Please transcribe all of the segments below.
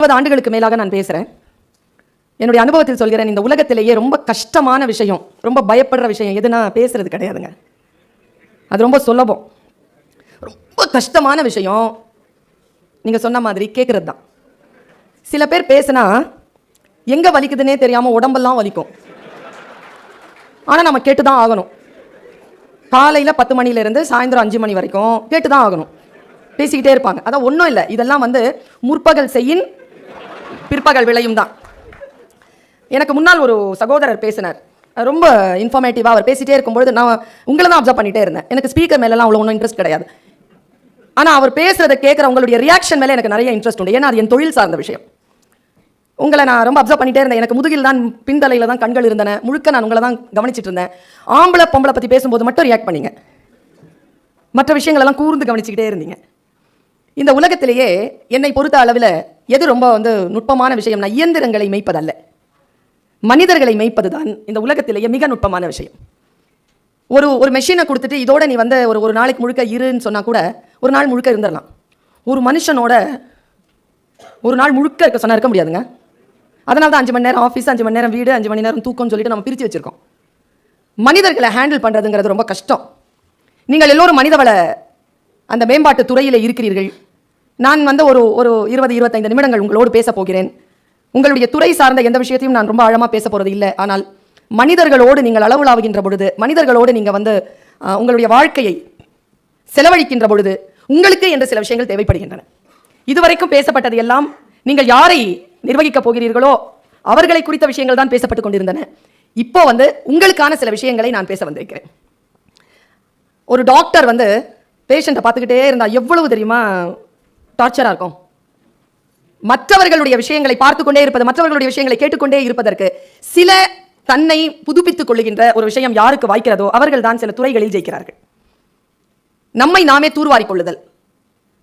20 ஆண்டுகளுக்கு மேலாக நான் பேசுகிறேன். என்னுடைய அனுபவத்தில் சொல்கிறேன், இந்த உலகத்திலேயே ரொம்ப கஷ்டமான விஷயம், ரொம்ப பயப்படுற விஷயம் எதுனா பேசுறது கிடையாதுங்க. அது ரொம்ப சுலபம். ரொம்ப கஷ்டமான விஷயம் நீங்கள் சொன்ன மாதிரி கேட்குறது தான். சில பேர் பேசுனா எங்கே வலிக்குதுன்னே தெரியாமல் உடம்பெல்லாம் வலிக்கும். ஆனால் நம்ம கேட்டு தான் ஆகணும். காலையில் 10 மணிலேருந்து சாயந்தரம் 5 மணி வரைக்கும் கேட்டு தான் ஆகணும். பேசிக்கிட்டே இருப்பாங்க. அதான் ஒன்றும் இல்லை, இதெல்லாம் முற்பகல் செய்யின் பிற்பகல் விளையும் தான். எனக்கு முன்னால் ஒரு சகோதரர் பேசினார், ரொம்ப இன்ஃபர்மேட்டிவாக. அவர் பேசிகிட்டே இருக்கும்பொழுது நான் உங்களை தான் அப்சர்வ் பண்ணிகிட்டே இருந்தேன். எனக்கு ஸ்பீக்கர் மேலெலாம் அவ்வளோ ஒன்றும் இன்ட்ரெஸ்ட் கிடையாது. ஆனால் அவர் பேசுகிறத கேட்குற உங்களுடைய ரியாக்ஷன் மேலே எனக்கு நிறைய இன்ட்ரெஸ்ட் உண்டு. ஏன்னா அது என் தொழில் சார்ந்த விஷயம். உங்களை நான் ரொம்ப அப்சர்வ் பண்ணிகிட்டே இருந்தேன். எனக்கு முதுகில் தான், பின்தலையில் தான் கண்கள் இருந்தன. முழுக்க நான் உங்களை தான் கவனிச்சிட்டு இருந்தேன். ஆம்பளை பொம்பளை பற்றி பேசும்போது மட்டும் ரியாக்ட் பண்ணீங்க, மற்ற விஷயங்களெல்லாம் கூர்ந்து கவனிச்சுக்கிட்டே இருந்தீங்க. இந்த உலகத்திலேயே என்னை பொறுத்த அளவில் எது ரொம்ப நுட்பமான விஷயம்னா, இயந்திரங்களை மேய்ப்பதல்ல, மனிதர்களை மேய்ப்பது தான் இந்த உலகத்திலேயே மிக நுட்பமான விஷயம். ஒரு மெஷினை கொடுத்துட்டு இதோட நீ ஒரு நாளைக்கு முழுக்க இருன்னு சொன்னால் கூட ஒரு நாள் முழுக்க இருந்துடலாம். ஒரு மனுஷனோட ஒரு நாள் முழுக்க இருக்க சொன்னால் இருக்க முடியாதுங்க. அதனால தான் 5 மணி நேரம் ஆஃபீஸ், 5 மணி நேரம் வீடு, 5 மணி நேரம் தூக்கம்னு சொல்லிட்டு நம்ம பிரித்து வச்சுருக்கோம். மனிதர்களை ஹேண்டில் பண்ணுறதுங்கிறது ரொம்ப கஷ்டம். நீங்கள் எல்லோரும் மனிதவள அந்த மேம்பாட்டு துறையில் இருக்கிறீர்கள். நான் ஒரு 20-25 நிமிடங்கள் உங்களோடு பேச போகிறேன். உங்களுடைய துறை சார்ந்த எந்த விஷயத்தையும் நான் ரொம்ப ஆழமாக பேச போகிறது இல்லை. ஆனால் மனிதர்களோடு நீங்கள் அளவுலாவுகின்ற பொழுது, மனிதர்களோடு நீங்கள் உங்களுடைய வாழ்க்கையை செலவழிக்கின்ற பொழுது உங்களுக்கு என்று சில விஷயங்கள் தேவைப்படுகின்றன. இதுவரைக்கும் பேசப்பட்டது எல்லாம் நீங்கள் யாரை நிர்வகிக்கப் போகிறீர்களோ அவர்களை குறித்த விஷயங்கள் தான் பேசப்பட்டு கொண்டிருந்தன. இப்போ உங்களுக்கான சில விஷயங்களை நான் பேச வந்திருக்கிறேன். ஒரு டாக்டர் பேஷண்ட்டை பார்த்துக்கிட்டே இருந்தால் எவ்வளவு தெரியுமா டார்ச்சராக இருக்கும். மற்றவர்களுடைய விஷயங்களை பார்த்து கொண்டே இருப்பது, மற்றவர்களுடைய விஷயங்களை கேட்டுக்கொண்டே இருப்பதற்கு சில தன்னை புதுப்பித்துக் கொள்ளுகின்ற ஒரு விஷயம் யாருக்கு வாய்க்கிறதோ அவர்கள் தான் சில துறைகளில் ஜெயிக்கிறார்கள். நம்மை நாமே தூர்வாரிக் கொள்ளுதல்.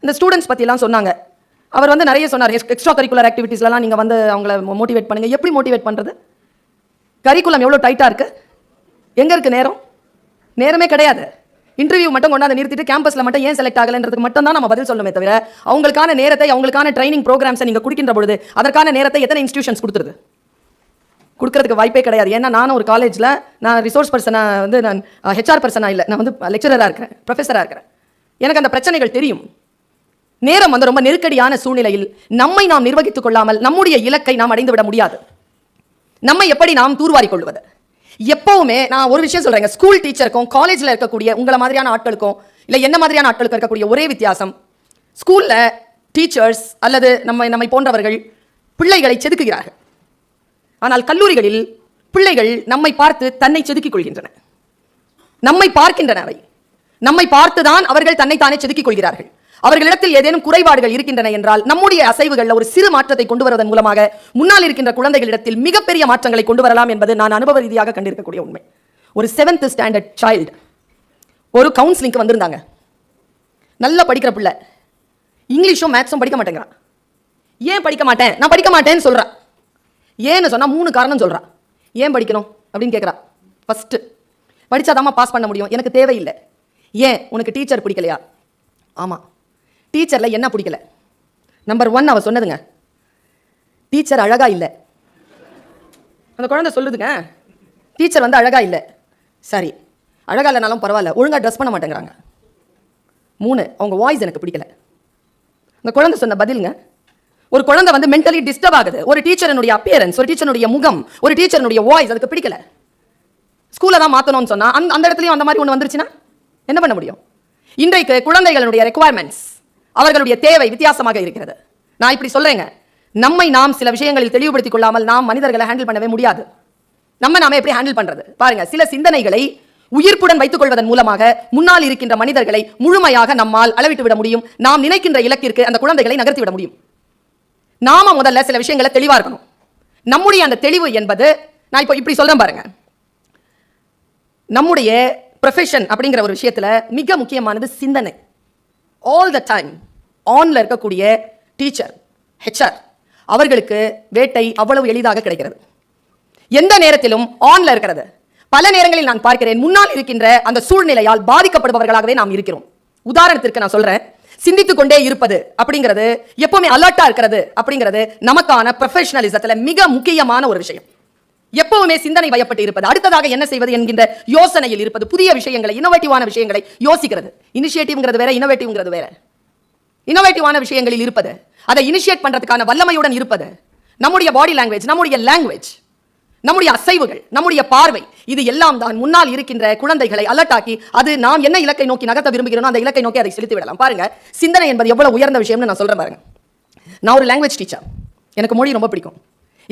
இந்த ஸ்டூடெண்ட்ஸ் பற்றிலாம் சொன்னாங்க. அவர் நிறைய சொன்னார். எக்ஸ்ட்ரா கரிக்குலர் ஆக்டிவிட்டீஸ்லாம் நீங்கள் அவங்கள மோட்டிவேட் பண்ணுங்கள். எப்படி மோட்டிவேட் பண்ணுறது? கரிக்குலம் எவ்வளோ டைட்டாக இருக்குது. எங்கே இருக்குது நேரம்? நேரமே கிடையாது. இன்டர்வியூ மட்டும் கொண்டாந்து நிறுத்திட்டு கேம்பஸில் மட்டும் ஏன் செலக்ட் ஆகலைன்றதுக்கு மட்டும் தான் நம்ம பதில் சொல்லணுமே தவிர, அவங்களுக்கான நேரத்தை, அவங்களுக்கான ட்ரைனிங் ப்ரோக்ராம்ஸை நீங்கள் கொடுக்கின்ற பொழுது அதற்கான நேரத்தை எத்தனை இன்ஸ்டிடியூஷன்ஸ் கொடுத்துருது? கொடுக்கறதுக்கு வாய்ப்பே கிடையாது. ஏன்னா நானும் ஒரு காலேஜில் நான் ரிசோர்ஸ் பர்சனாக நான் ஹெச்ஆர் பர்சனாக இல்லை, நான் லெக்சரராக இருக்கிறேன், ப்ரொஃபஸராக இருக்கிறேன். எனக்கு அந்த பிரச்சனைகள் தெரியும். நேரம் ரொம்ப நெருக்கடியான சூழ்நிலையில் நம்மை நாம் நிர்வகித்துக் கொள்ளாமல் நம்முடைய இலக்கை நாம் அடைந்து விட முடியாது. நம்மை எப்படி நாம் தூர்வாரிக் கொள்வது? எப்பவுமே நான் ஒரு விஷயம் சொல்றேங்க, ஸ்கூல் டீச்சருக்கும் காலேஜில் இருக்கக்கூடிய உங்களை மாதிரியான ஆட்களுக்கும் இல்லை என்ன மாதிரியான ஆட்களுக்கும் இருக்கக்கூடிய ஒரே வித்தியாசம், ஸ்கூலில் டீச்சர்ஸ் அல்லது நம்மை போன்றவர்கள் பிள்ளைகளை செதுக்குகிறார்கள். ஆனால் கல்லூரிகளில் பிள்ளைகள் நம்மை பார்த்து தன்னை செதுக்கிக் கொள்கின்றன. நம்மை பார்க்கின்றன. அவை நம்மை பார்த்துதான் அவர்கள் தன்னை தானே செதுக்கிக் கொள்கிறார்கள். அவர்களிடத்தில் ஏதேனும் குறைபாடுகள் இருக்கின்றன என்றால் நம்முடைய அசைவுகளில் ஒரு சிறு மாற்றத்தை கொண்டு வருவதன் மூலமாக முன்னால் இருக்கின்ற குழந்தைகளிடத்தில் மிகப்பெரிய மாற்றங்களை கொண்டு வரலாம் என்பது நான் அனுபவ ரீதியாக கண்டிருக்கக்கூடிய உண்மை. ஒரு 7th ஸ்டாண்டர்ட் சைல்டு ஒரு கவுன்சிலிங்க்கு வந்திருந்தாங்க. நல்லா படிக்கிற பிள்ளை, இங்கிலீஷும் மேத்ஸும் படிக்க மாட்டேங்கிறான். ஏன் படிக்க மாட்டேன்? நான் படிக்க மாட்டேன்னு சொல்கிறான். ஏன்னு சொன்னால் 3 காரணம் சொல்கிறான். ஏன் படிக்கணும் அப்படின்னு கேட்குறா. ஃபஸ்ட்டு, படித்தாதாம்மா பாஸ் பண்ண முடியும், எனக்கு தேவையில்லை. ஏன்? உனக்கு டீச்சர் பிடிக்கலையா? ஆமாம். டீச்சரில் என்ன பிடிக்கல? நம்பர் 1 அவ சொன்னதுங்க, டீச்சர் அழகா இல்லை. அந்த குழந்தை சொல்லுதுங்க, டீச்சர் அழகா இல்லை. சரி, அழகா இல்லைனாலும் பரவாயில்ல, ஒழுங்காக ட்ரெஸ் பண்ண மாட்டேங்கிறாங்க. 3, அவங்க வாய்ஸ் எனக்கு பிடிக்கல. அந்த குழந்தை சொன்ன பதிலுங்க, ஒரு குழந்தை மென்டலி டிஸ்டர்ப் ஆகுது. ஒரு டீச்சரனுடைய அப்பியரன்ஸ், ஒரு டீச்சருடைய முகம், ஒரு டீச்சருடைய வாய்ஸ் அதுக்கு பிடிக்கல. ஸ்கூலில் தான் மாற்றணும்னு சொன்னால் அந்த இடத்துலையும் அந்த மாதிரி ஒன்று வந்துருச்சுன்னா என்ன பண்ண முடியும்? இன்றைக்கு குழந்தைகளுடைய ரெக்குவயர்மெண்ட்ஸ், அவர்களுடைய தேவை வித்தியாசமாக இருக்கிறது. நான் இப்படி சொல்றேங்க, நம்மை நாம் சில விஷயங்களில் தெளிவுபடுத்திக் கொள்ளாமல் நாம் மனிதர்களை ஹேண்டில் பண்ணவே முடியாது. நாம எப்படி ஹேண்டில் பண்றது பாருங்க. சில சிந்தனைகளை உயிர்ப்புடன் வைத்துக் கொள்வதன் மூலமாக முன்னால் இருக்கின்ற மனிதர்களை முழுமையாக நம்மால் அளவிட்டு விட முடியும். நாம் நினைக்கின்ற இலக்கிற்கு அந்த குழந்தைகளை நகர்த்தி விட முடியும். நாம முதல்ல சில விஷயங்களை தெளிவா இருக்கணும். நம்முடைய அந்த தெளிவு என்பது, நான் இப்போ இப்படி சொல்றேன் பாருங்க, நம்முடைய ப்ரொஃபஷன் அப்படிங்கிற ஒரு விஷயத்தில் மிக முக்கியமானது சிந்தனை. ஆல் த டைம் ஆன்ல இருக்கக்கூடிய டீச்சர், ஹெச்ஆர், அவர்களுக்கு வேட்டை அவ்வளவு எளிதாக கிடைக்கிறது. எந்த நேரத்திலும் ஆன்ல இருக்கிறது. பல நேரங்களில் நான் பார்க்கிறேன், முன்னால் இருக்கின்ற அந்த சூழ்நிலையால் பாதிக்கப்படுபவர்களாகவே நாம் இருக்கிறோம். உதாரணத்திற்கு நான் சொல்றேன், சிந்தித்துக் கொண்டே இருப்பது அப்படிங்கிறது, எப்பவுமே அலர்ட்டா இருக்கிறது அப்படிங்கிறது நமக்கான ப்ரொஃபஷனலிசத்துல மிக முக்கியமான ஒரு விஷயம். எப்பவுமே சிந்தனை வயப்பட்டு இருப்பது, அடுத்ததாக என்ன செய்வது என்கின்ற யோசனையில் இருப்பது, புதிய விஷயங்களை, இன்னோவேட்டிவான விஷயங்களை யோசிக்கிறது. இனிஷியேட்டிவ்ங்கிறது வேற, இன்னோவேட்டிவ்ங்கிறது வேற. இன்னோவேட்டிவான விஷயங்களில் இருப்பது, அதை இனிஷியேட் பண்றதுக்கான வல்லமையுடன் இருப்பது, நம்முடைய பாடி லாங்குவேஜ், நம்முடைய லாங்குவேஜ், நம்முடைய அசைவுகள், நம்முடைய பார்வை, இது எல்லாம் தான் முன்னால் இருக்கின்ற குழந்தைகளை அலர்ட் ஆக்கி, அது நாம் என்ன இலக்கை நோக்கி நகர்த்த விரும்புகிறோம் அந்த இலக்கை நோக்கி அதை செலுத்தி விடலாம். பாருங்க, சிந்தனை என்பது எவ்வளவு உயர்ந்த விஷயம்னு நான் சொல்றேன் பாருங்க. நான் ஒரு லாங்குவேஜ் டீச்சர், எனக்கு மொழி ரொம்ப பிடிக்கும்.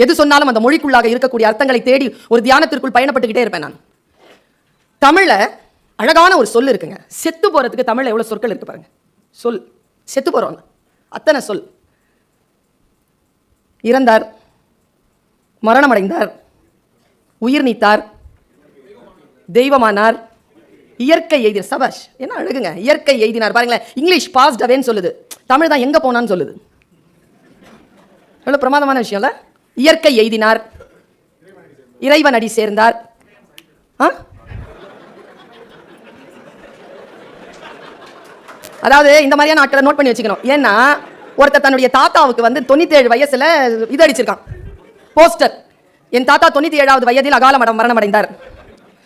எது சொன்னாலும் அந்த மொழிக்குள்ளாக இருக்கக்கூடிய அர்த்தங்களை தேடி ஒரு தியானத்திற்குள் பயணப்பட்டுக்கிட்டே இருப்பேன் நான். தமிழ்ல அழகான ஒரு சொல் இருக்குங்க. செத்து போறதுக்கு தமிழ்ல எவ்வளவு சொற்கள் இருக்கு பாருங்க. சொல், செத்து போறோம் அத்தனை சொல். இறந்தார், மரணம் அடைந்தார், உயிர் நீத்தார், தெய்வமானார், இயற்கை எய்தினார். சபாஷ், என்ன அழகுங்க, இயற்கை எய்தினார். பாருங்களேன், இங்கிலீஷ் பாஸ்ட் அவேன்னு சொல்லுது, தமிழ் தான் எங்க போனான்னு சொல்லுது. எவ்வளவு பிரமாதமான விஷயம்ல. இயற்கை எய்தினார், இறைவன் அடி சேர்ந்தார். அதாவது இந்த மாதிரியான ஆட்களை நோட் பண்ணி வச்சுக்கணும். ஏன்னா ஒருத்தர் தன்னுடைய தாத்தாவுக்கு வந்து 97 வயசுல இது அடிச்சிருக்கான் போஸ்டர். என் தாத்தா 97வது வயதில் அகால மரணம் அடைந்தார்.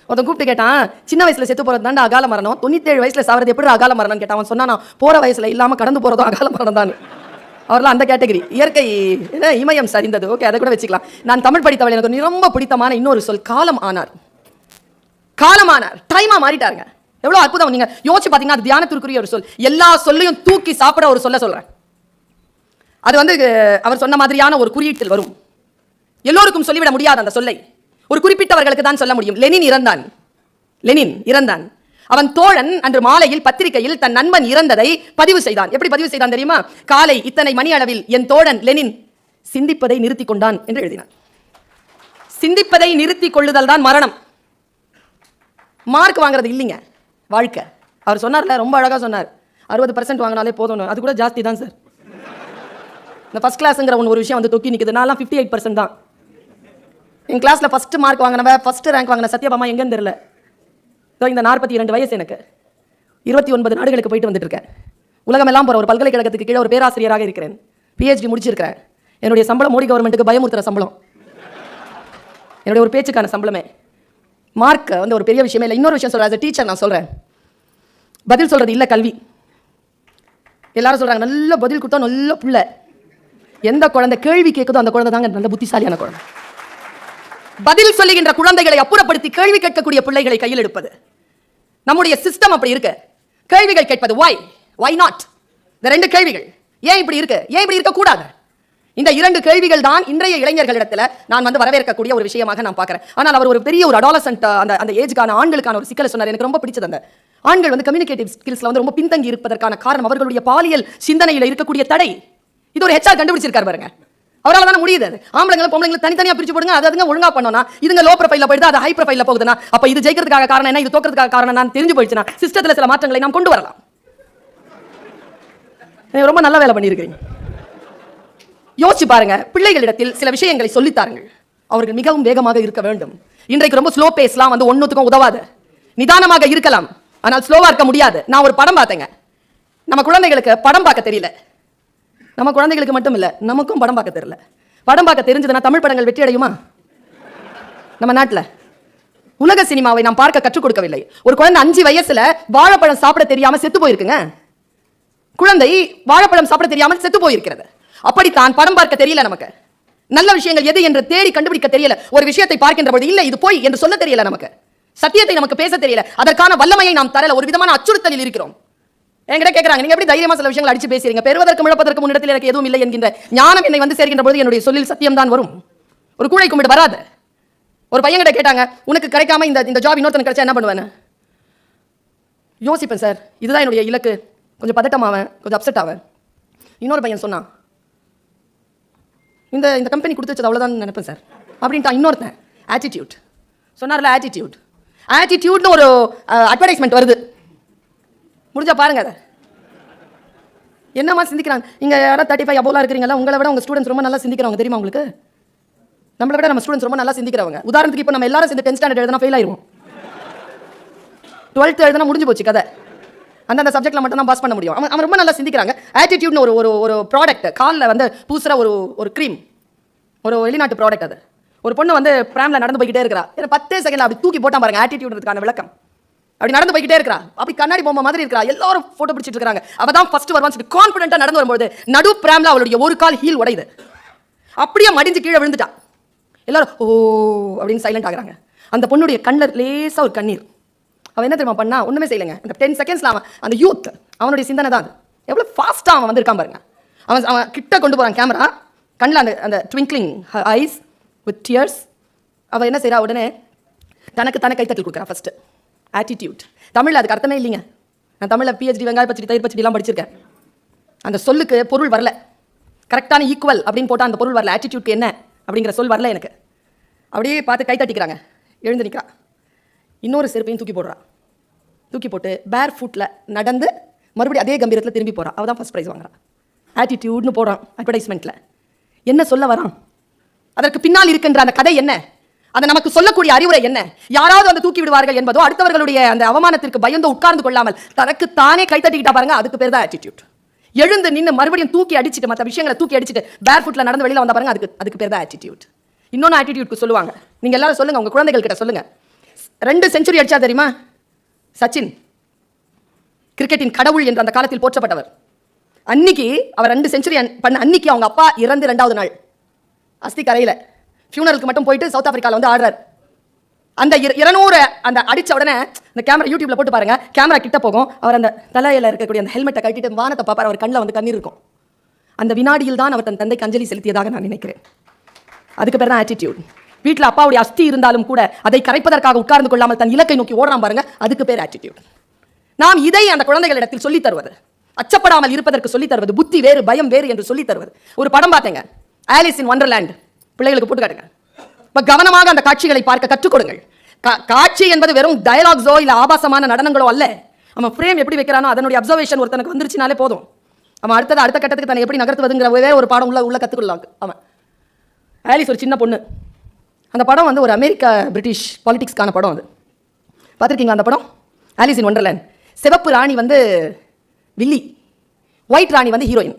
ஒருத்தன் கூப்பிட்டு கேட்டான், சின்ன வயசுல செத்து போறது தாண்டா அகால மரணம், 97 வயசுல சாவறது எப்படி அகால மரணம் கேட்டான். அவன் சொன்னா, போற வயசுல இல்லாம கடந்து போறதும் அகால மரணம் தான். அவர்லாம் அந்த கேட்டகரி. இயற்கை இமயம் சரிந்தது, ஓகே, அதை கூட வச்சுக்கலாம். நான் தமிழ் படித்தவள், எனக்கு ரொம்ப பிடித்தமான இன்னொரு சொல் காலம் ஆனார். காலம் ஆனார், டைமா மாறிட்டாருங்க. எவ்வளவு அற்புதம். நீங்க யோசிச்சு பாத்தீங்கன்னா அது தியானத்திற்குரிய ஒரு சொல். எல்லா சொல்லையும் தூக்கி சாப்பிட ஒரு சொல்றேன். அது வந்து அவர் சொன்ன மாதிரியான ஒரு குறியீட்டில் வரும். எல்லோருக்கும் சொல்லிவிட முடியாது அந்த சொல்லை, ஒரு குறிப்பிட்டவர்களுக்கு தான் சொல்ல முடியும். லெனின் இறந்தான். அவன் தோழன் அன்று மாலையில் பத்திரிகையில் தன் நண்பன் இறந்ததை பதிவு செய்தான். எப்படி பதிவு செய்தான் தெரியுமா? காலை இத்தனை மணி அளவில் என் தோழன் லெனின் சிந்திப்பதை நிறுத்திக் கொண்டான் என்று எழுதினான். சிந்திப்பதை நிறுத்திக் கொள்ளுதல் தான் மரணம். மார்க் வாங்குறது இல்லைங்க வாழ்க்கை. அவர் சொன்னார்ல, ரொம்ப அழகா சொன்னார், 60% வாங்கினாலே போதும். அது கூட ஜாஸ்தி தான் சார். இந்த ஃபர்ஸ்ட் கிளாஸ்ங்கிற ஒரு விஷயம் வந்து தொக்கி நிற்குது. நான்லாம் 58% தான். என் கிளாஸ்ல ஃபர்ஸ்ட் மார்க் வாங்கினவ, ஃபர்ஸ்ட் ரேங்க் வாங்கின சத்யபாமா எங்கன்னு தெரியல. இந்த 42 வயசு எனக்கு, 29 நாடுகளுக்கு போயிட்டு வந்துட்டு இருக்கேன். உலகமெல்லாம் போற ஒரு பல்கலைக்கழகத்துக்கு கீழே ஒரு பேராசிரியராக இருக்கிறேன். PhD முடிச்சிருக்கிறேன். என்னுடைய சம்பளம் மோடி கவர்மெண்ட்டுக்கு பயமுறுத்துற சம்பளம். என்னுடைய ஒரு பேச்சுக்கான சம்பளமே. மார்க் வந்து ஒரு பெரிய விஷயமே இல்லை. இன்னொரு விஷயம் சொல்றேன், as a டீச்சர் நான் சொல்றேன், பதில் சொல்றது இல்ல கல்வி. எல்லாரும் சொல்றாங்க நல்ல பதில் கொடுத்தா நல்ல புள்ள. எந்த குழந்தை கேள்வி கேட்குதோ அந்த குழந்தை தாங்க நல்ல புத்திசாலியான குழந்தை. பதில் சொல்லுகின்ற குழந்தைகளை அப்புறப்படுத்தி கேள்வி கேட்கக்கூடிய பிள்ளைகளை கையில் எடுப்பது நம்முடைய சிஸ்டம். அப்படி இருக்கு. கேள்விகள் கேட்பது why not, இந்த 2 கேள்விகள் ஏன் இப்படி இருக்கு, ஏன் இப்படி இருக்க கூடாது, இந்த 2 கேள்விகள் தான் இன்றைய இளைஞர்களிடத்துல நான் வந்து வரவேற்கக்கூடிய ஒரு விஷயமாக நான் பார்க்கிறேன். ஆனால் அவர் ஒரு பெரிய ஒரு அடாலசன்ட் அந்த ஏஜ்க்கான ஆண்களுக்கான ஒரு சிக்கலை சொன்னார். எனக்கு ரொம்ப பிடிச்சது. அந்த ஆண்கள் வந்து கம்யூனிகேட்டிவ் ஸ்கில்ஸ்ல வந்து ரொம்ப பின்தங்கி இருப்பதற்கான காரணம் அவர்களுடைய பாலியல் சிந்தனையில இருக்கக்கூடிய தடை. இது ஒரு HR கண்டுபிடிச்சிருக்காரு பாருங்க. அவரால் தானே முடியுது. ஆம்பளைங்களை பொம்பளைங்களை தனித்தனியா பிரிச்சு போடுங்க, அதுங்க ஒழுங்கா பண்ணோம்னா இதுங்க லோ ப்ரொஃபைல்ல போயிடுது, அது ஹை ப்ரொஃபைல்ல போகுதுன்னா அப்ப இது ஜெயிக்கிறதுக்காக காரணம் என்ன, இது தோக்கிறதுக்காக காரணம் நான் தெரிஞ்சு போயிடுச்சுன்னா சிஸ்டத்துல சில மாற்றங்களை நாம் கொண்டு வரலாம். ரொம்ப நல்ல வேலை பண்ணியிருக்கீங்க. யோசிச்சு பாருங்க, பிள்ளைகளிடத்தில் சில விஷயங்களை சொல்லித்தாருங்கள். அவர்கள் மிகவும் வேகமாக இருக்க வேண்டும். இன்றைக்கு ரொம்ப ஸ்லோ பேஸ்லாம் வந்து ஒன்னுத்துக்கும் உதவாது. நிதானமாக இருக்கலாம், ஆனால் ஸ்லோவா இருக்க முடியாது. நான் ஒரு படம் பார்த்தேங்க. நம்ம குழந்தைகளுக்கு படம் பார்க்க தெரியல. நம்ம குழந்தைகளுக்கு மட்டும் இல்ல, நமக்கும் படம் பார்க்க தெரியல. படம் பார்க்க தெரிஞ்சதுன்னா தமிழ் படங்கள் வெற்றி அடையுமா? நம்ம நாட்டில் உலக சினிமாவை நாம் பார்க்க கற்றுக் கொடுக்கவில்லை. ஒரு குழந்தை 5 வயசுல வாழைப்பழம் சாப்பிட தெரியாம செத்து போயிருக்குங்க. குழந்தை வாழைப்பழம் சாப்பிட தெரியாமல் செத்து போயிருக்கிறது. அப்படித்தான் படம் பார்க்க தெரியல. நமக்கு நல்ல விஷயங்கள் எது என்று தேடி கண்டுபிடிக்க தெரியல. ஒரு விஷயத்தை பார்க்கின்ற பொழுது இல்ல இது போய் என்று சொல்ல தெரியல. நமக்கு சத்தியத்தை நமக்கு பேச தெரியல. அதற்கான வல்லமையை நாம் தரல. ஒரு விதமான அச்சுறுத்தலில் இருக்கிறோம். என்கிட்ட கேட்கறாங்க, நீங்க எப்படி தைரியமா சில விஷயங்கள் அடிச்சு பேசுறீங்க? பெறுவதற்கு இழப்பதற்கு முன்னிடத்தில் எனக்கு எதுவும் இல்லை என்கின்ற ஞானம் என்னை வந்து சேர்க்கின்ற பொழுது என்னுடைய சொல்லில் சத்தியம் தான் வரும். ஒரு கூடை கும்பிட்டு வராது. ஒரு பையன் கிட்ட கேட்டாங்க, உனக்கு கிடைக்காம இந்த ஜாப் இன்னொருத்தனுக்கு கிடைச்சா என்ன பண்ணுவேன்? யோசிப்பேன் சார், இதுதான் என்னுடைய இலக்கு. கொஞ்சம் பதட்டமாவேன், கொஞ்சம் அப்செட் ஆவேன். இன்னொரு பையன் சொன்னான், இந்த கம்பெனி கொடுத்து வச்சது அவ்வளோதான் நினைப்பேன் சார் அப்படின்ட்டு. இன்னொருத்தன் ஆட்டிடியூட் சொன்னார்ல, ஆட்டிடியூட்னு ஒரு அட்வர்டைஸ்மெண்ட் வருது. முடிஞ்சா பாருங்க அதை. என்னமா சிந்திக்கிறாங்க இங்க? யாராவது 35 அபோலாம் இருக்கிறீங்களா? உங்களை விட உங்க ஸ்டூடெண்ட்ஸ் ரொம்ப நல்லா சிந்திக்கிறவங்க தெரியுமா உங்களுக்கு? நம்மளை விட நம்ம ஸ்டூடெண்ட்ஸ் ரொம்ப நல்லா சிந்திக்கிறவங்க. உதாரணத்துக்கு இப்போ நம்ம எல்லாரும் சேர்ந்து 10th ஸ்டாண்டர்ட் எழுதினா ஃபெயில் ஆயிடுவோம். 12th எழுதினா முடிஞ்சு போச்சு கதை. அந்தந்த சப்ஜெக்ட்ல மட்டும் தான் பாஸ் பண்ண முடியும். அவன் ரொம்ப நல்லா சிந்திக்கிறாங்க. ஆட்டிடியூட்னு ஒரு ஒரு ஒரு ப்ராடக்ட் காலில் வந்து பூசுகிற ஒரு ஒரு க்ரீம், ஒரு வெளிநாட்டு ப்ராடக்ட். அது ஒரு பொண்ணு வந்து பிராமில் நடந்து போய்கிட்டே இருக்கிறா. ஏன்னா 10 செகண்ட்ல அப்படி தூக்கி போட்டா பாருங்க ஆட்டிடியூடுக்கான விளக்கம். அப்படி நடந்து போய்கிட்டே இருக்கிறா, அப்படி கண்ணாடி பொம்மை மாதிரி இருக்கிறா, எல்லாரும் போட்டோ பிடிச்சிட்டு இருக்காங்க. அவ தான் ஃபர்ஸ்ட் வருவான்னு கான்ஃபிடென்ட்டா நடந்து வரும்போது நடு பிராம்ல அவளுடைய ஒரு கால் ஹீல் உடையுது, அப்படியே மடிஞ்சு கீழே விழுந்துட்டா. எல்லாரும் ஓ அப்படின்னு சைலண்ட் ஆகுறாங்க. அந்த பொண்ணுடைய கண்ணில் லேசா ஒரு கண்ணீர். அவன் என்ன தெரியுமா பண்ணா? ஒண்ணுமே செய்யலைங்க. அந்த 10 செகண்ட்ஸ்ல அவன் அந்த யூத் அவனுடைய சிந்தனை தான் அது. எவ்வளவு ஃபாஸ்டா அவன் வந்திருக்கான் பாருங்க. அவன் கிட்ட கொண்டு போறான் கேமரா, கண்ணில் அந்த அந்த ட்விங்க்லிங் ஐஸ் வித் டியர்ஸ். அவன் என்ன செய்யறா? உடனே தனக்கு தானே கைத்தட்டல் கொடுக்குறான். First attitude. தமிழில் அதுக்கு அர்த்தமே இல்லைங்க. நான் தமிழில் PhD வெங்காய பச்சடி தயிர் பச்சடிலாம் படிச்சிருக்கேன். அந்த சொல்லுக்கு பொருள் வரல. கரெக்டான ஈக்குவல் அப்படின்னு போட்டால் அந்த பொருள் வரல. ஆட்டிடியூட்க்கு என்ன அப்படிங்கிற சொல் வரல எனக்கு. அப்படியே பார்த்து கை தட்டிக்கிறாங்க. எழுந்து நிற்கிறா. இன்னொரு செருப்பையும் தூக்கி போடுறா. தூக்கி போட்டு பேர் ஃபுட்டில் நடந்து மறுபடியும் அதே கம்பீரத்தில் திரும்பி போகிறான். அவள் தான் ஃபஸ்ட் ப்ரைஸ் வாங்குறான். ஆட்டிடியூட்னு போடுறான் அட்வர்டைஸ்மெண்ட்டில். என்ன சொல்ல வரான்? அதற்கு பின்னால் இருக்கின்ற அந்த கதை என்ன? அதை நமக்கு சொல்லக்கூடிய அறிவுரை என்ன? யாராவது வந்து தூக்கி விடுவார்கள் என்பதோ, அடுத்தவர்களுடைய அந்த அவமானத்திற்கு பயந்தோ உட்கார்ந்து கொள்ளாமல் தனக்கு தானே கைத்தட்டிக்கிட்டா பாருங்க, அதுக்கு பேர் தான் ஆட்டிடியூட். எழுந்து நின்று மறுபடியும் தூக்கி அடிச்சுட்டு மற்ற விஷயங்களை தூக்கி அடிச்சுட்டு பேர் ஃபுட்ல நடந்து வெளியில வந்தா பாருங்க, அதுக்கு பேர் தான் ஆட்டிடியூட். இன்னொன்று ஆட்டிடியூட்க்கு சொல்லுவாங்க. நீங்க எல்லாரும் சொல்லுங்க, உங்க குழந்தைகள் கிட்ட சொல்லுங்க. 2 செஞ்சுரி அடிச்சா தெரியுமா சச்சின்? கிரிக்கெட்டின் கடவுள் என்று அந்த காலத்தில் போற்றப்பட்டவர். அன்னைக்கு அவர் 2 செஞ்சுரி பண்ண அன்னைக்கு அவங்க அப்பா இறந்து 2வது நாள் அஸ்தி கரையில ஃபியூனரலுக்கு மட்டும் போயிட்டு சவுத் ஆப்பிரிக்காவில் வந்து ஆடுறார். அந்த 200 அந்த அடிச்ச உடனே இந்த கேமரா யூடியூப்ல போட்டு பாருங்க, கேமரா கிட்ட போகும். அவர் அந்த தலையில இருக்கக்கூடிய அந்த ஹெல்மெட்டை கட்டிட்டு வானத்தை பார்ப்பார். அவர் கண்ணில் வந்து கண்ணீர் இருக்கும். அந்த வினாடியில் தான் அவர் தன் தந்தைக்கு அஞ்சலி செலுத்தியதாக நான் நினைக்கிறேன். அதுக்கு பேர் தான் ஆட்டிடியூட். வீட்டில் அப்பாவுடைய அஸ்தி இருந்தாலும் கூட அதை கரைப்பதற்காக உட்கார்ந்து கொள்ளாமல் தன் இலக்கை நோக்கி ஓடுறான் பாருங்க, அதுக்கு பேர் ஆட்டிடியூட். நாம் இதை அந்த குழந்தைகளிடத்தில் சொல்லித் தருவது, அச்சப்படாமல் இருப்பதற்கு சொல்லித் தருவது, புத்தி வேறு பயம் வேறு என்று சொல்லித் தருவது. ஒரு படம் பார்த்தேங்க, ஆலிஸ் இன் வண்டர்லேண்ட். பிள்ளைகளுக்கு போட்டு காட்டுங்க. இப்ப கவனமாக அந்த காட்சிகளை பார்க்க கற்றுக் கொடுங்கள். காட்சி என்பது வெறும் டயலாக்ஸோ இல்ல ஆபாசமான நடனங்களோ அல்ல. அவன் ஃப்ரேம் எப்படி வைக்கிறானோ அதனுடைய அப்சர்வேஷன் ஒருத்தனுக்கு வந்துருச்சுனாலே போதும். அவன் அடுத்த கட்டத்துக்கு தன்னை எப்படி நகர்த்துவதுங்கிற வேற ஒரு பாடம் உள்ள கற்றுக்கொள்ளலாம். அவன் ஆலிஸ் ஒரு சின்ன பொண்ணு. அந்த படம் வந்து ஒரு அமெரிக்க பிரிட்டிஷ் பாலிடிக்ஸ்க்கான படம். அது பார்த்துருக்கீங்களா அந்த படம்? ஆலிஸ் இன் வண்டர்லேண்ட். சிவப்பு ராணி வந்து வில்லி, ஒயிட் ராணி வந்து ஹீரோயின்.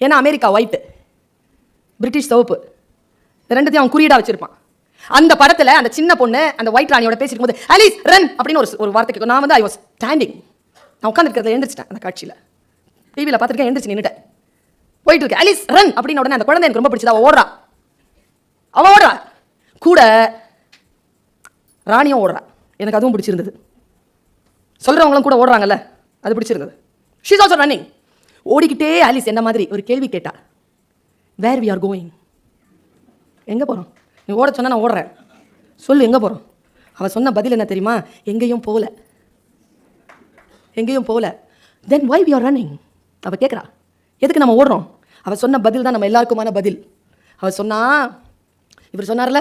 ஏன்னா அமெரிக்கா ஒயிட், பிரிட்டிஷ் சிவப்பு, ரெண்டுத்தையும் அவன் குறியீடா வச்சிருப்பான். அந்த படத்துல அந்த சின்ன பொண்ணு அந்த ஒயிட் ராணியோட பேசிட்டு போது ஆலிஸ் ரன் அப்படின்னு ஒரு வார்த்தை கேட்கும். நான் வந்து ஐ வாஸ் ஸ்டாண்டிங், நான் உட்காந்துருக்கிறத எழுந்திரிச்சிட்டேன். அந்த காட்சியில் டிவியில் பார்த்துருக்கேன், எழுந்திரிச்சு நின்றுட்டேன். போயிட்டு இருக்கு ஆலிஸ் ரன் அப்படின்னு உடனே அந்த குழந்தை எனக்கு ரொம்ப பிடிச்சது. அவ ஓடுறா கூட, ராணியும் ஓடுறா. எனக்கு அதுவும் பிடிச்சிருந்தது. சொல்றவங்களும் கூட ஓடுறாங்கல்ல, அது பிடிச்சிருந்தது. She's also running. ஓடிக்கிட்டே ஆலிஸ் என்ன மாதிரி ஒரு கேள்வி கேட்டா, வேர் வி ஆர் கோயிங்? எங்கே போகிறோம்? நீ ஓட சொன்னா நான் ஓடுறேன், சொல்லு எங்கே போகிறோம்? அவள் சொன்ன பதில் என்ன தெரியுமா? எங்கேயும் போகல, எங்கேயும் போகல. தென் வை வி ஆர் ரன்னிங்? அவள் கேட்குறா, எதுக்கு நம்ம ஓடுறோம்? அவள் சொன்ன பதில் தான் நம்ம எல்லாருக்குமான பதில். அவள் சொன்னா, இவர் சொன்னார்ல